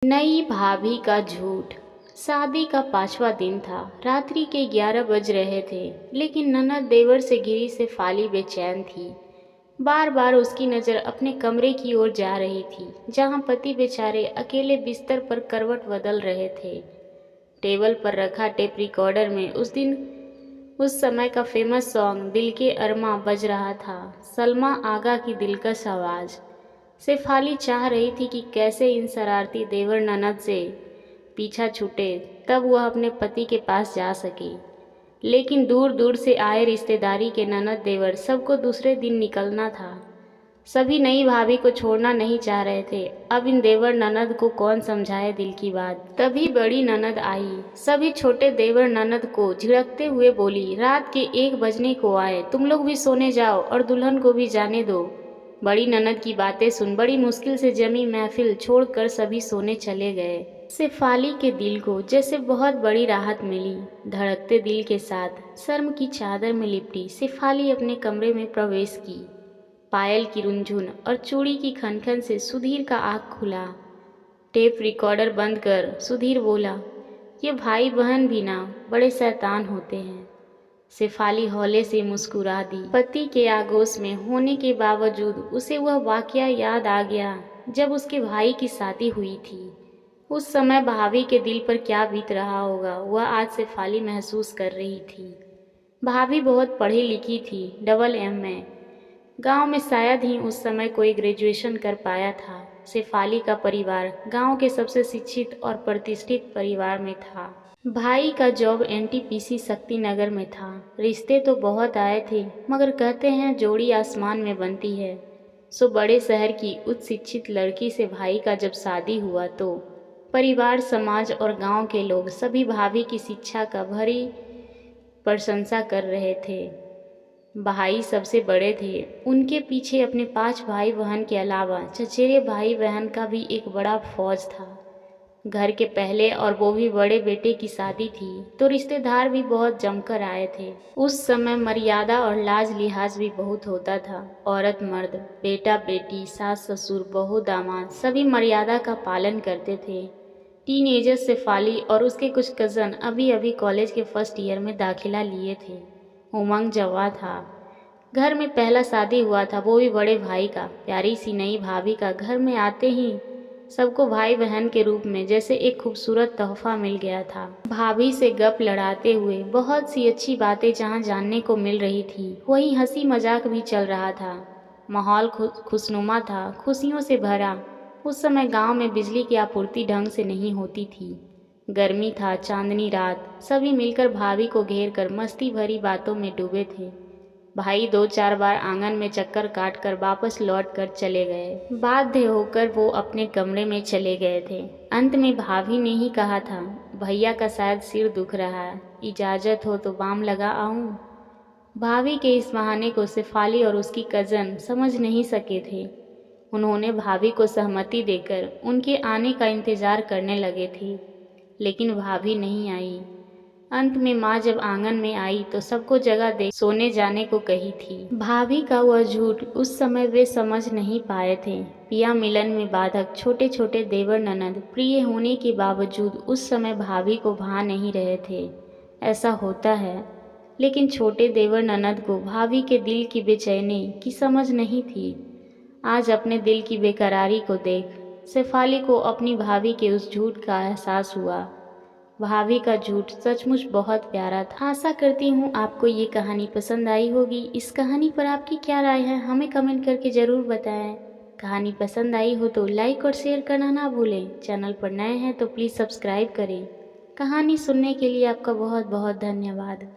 नई भाभी का झूठ। शादी का 5वां दिन था। रात्रि के 11 बज रहे थे, लेकिन ननद देवर से घिरी शेफाली बेचैन थी। बार बार उसकी नज़र अपने कमरे की ओर जा रही थी, जहां पति बेचारे अकेले बिस्तर पर करवट बदल रहे थे। टेबल पर रखा टेप रिकॉर्डर में उस समय का फेमस सॉन्ग दिल के अरमा बज रहा था। सलमा आगा की दिलकश आवाज़। शेफाली चाह रही थी कि कैसे इन शरारती देवर ननद से पीछा छूटे, तब वह अपने पति के पास जा सके। लेकिन दूर दूर से आए रिश्तेदारी के ननद देवर सबको दूसरे दिन निकलना था। सभी नई भाभी को छोड़ना नहीं चाह रहे थे। अब इन देवर ननद को कौन समझाए दिल की बात। तभी बड़ी ननद आई। सभी छोटे देवर ननद को झिड़कते हुए बोली, रात के 1 बजने को आए, तुम लोग भी सोने जाओ और दुल्हन को भी जाने दो। बड़ी ननद की बातें सुन बड़ी मुश्किल से जमी महफिल छोड़कर सभी सोने चले गए। शेफाली के दिल को जैसे बहुत बड़ी राहत मिली। धड़कते दिल के साथ शर्म की चादर में लिपटी शेफाली अपने कमरे में प्रवेश की। पायल की रुनझुन और चूड़ी की खनखन से सुधीर का आँख खुला। टेप रिकॉर्डर बंद कर सुधीर बोला, ये भाई बहन भी ना बड़े शैतान होते हैं। शेफाली हौले से मुस्कुरा दी। पति के आगोश में होने के बावजूद उसे वह वाकया याद आ गया जब उसके भाई की शादी हुई थी। उस समय भाभी के दिल पर क्या बीत रहा होगा, वह आज शेफाली महसूस कर रही थी। भाभी बहुत पढ़ी लिखी थी, डबल एम में। गांव में शायद ही उस समय कोई ग्रेजुएशन कर पाया था। शेफाली का परिवार गांव के सबसे शिक्षित और प्रतिष्ठित परिवार में था। भाई का जॉब एनटीपीसी शक्ति नगर में था। रिश्ते तो बहुत आए थे, मगर कहते हैं जोड़ी आसमान में बनती है। सो बड़े शहर की उच्च शिक्षित लड़की से भाई का जब शादी हुआ तो परिवार, समाज और गांव के लोग सभी भाभी की शिक्षा का भरी प्रशंसा कर रहे थे। भाई सबसे बड़े थे। उनके पीछे अपने 5 भाई बहन के अलावा चचेरे भाई बहन का भी एक बड़ा फौज था। घर के पहले और वो भी बड़े बेटे की शादी थी तो रिश्तेदार भी बहुत जमकर आए थे। उस समय मर्यादा और लाज लिहाज भी बहुत होता था। औरत मर्द, बेटा बेटी, सास ससुर, बहू दामाद सभी मर्यादा का पालन करते थे। टीनेजर शेफाली और उसके कुछ कज़न अभी अभी कॉलेज के फर्स्ट ईयर में दाखिला लिए थे। उमंग जवा था। घर में पहला शादी हुआ था, वो भी बड़े भाई का। प्यारी सी नई भाभी का घर में आते ही सबको भाई बहन के रूप में जैसे एक खूबसूरत तोहफा मिल गया था। भाभी से गप लड़ाते हुए बहुत सी अच्छी बातें जहाँ जानने को मिल रही थी, वहीं हंसी मजाक भी चल रहा था। माहौल खुशनुमा था, खुशियों से भरा। उस समय गांव में बिजली की आपूर्ति ढंग से नहीं होती थी। गर्मी था, चांदनी रात। सभी मिलकर भाभी को घेर कर मस्ती भरी बातों में डूबे थे। भाई 2-4 बार आंगन में चक्कर काट कर वापस लौट कर चले गए। बाध्य होकर वो अपने कमरे में चले गए थे। अंत में भाभी ने ही कहा था, भैया का शायद सिर दुख रहा है, इजाज़त हो तो बाम लगा आऊं। भाभी के इस बहाने को शेफाली और उसकी कज़न समझ नहीं सके थे। उन्होंने भाभी को सहमति देकर उनके आने का इंतज़ार करने लगे थे, लेकिन भाभी नहीं आई। अंत में माँ जब आंगन में आई तो सबको जगह दे सोने जाने को कही थी। भाभी का वह झूठ उस समय वे समझ नहीं पाए थे। पिया मिलन में बाधक छोटे छोटे देवर ननद प्रिय होने के बावजूद उस समय भाभी को भा नहीं रहे थे। ऐसा होता है, लेकिन छोटे देवर ननद को भाभी के दिल की बेचैनी की समझ नहीं थी। आज अपने दिल की बेकरारी को देख शेफाली को अपनी भाभी के उस झूठ का एहसास हुआ। भाभी का झूठ सचमुच बहुत प्यारा था। आशा करती हूँ आपको ये कहानी पसंद आई होगी। इस कहानी पर आपकी क्या राय है हमें कमेंट करके ज़रूर बताएं। कहानी पसंद आई हो तो लाइक और शेयर करना ना भूलें। चैनल पर नए हैं तो प्लीज़ सब्सक्राइब करें। कहानी सुनने के लिए आपका बहुत बहुत धन्यवाद।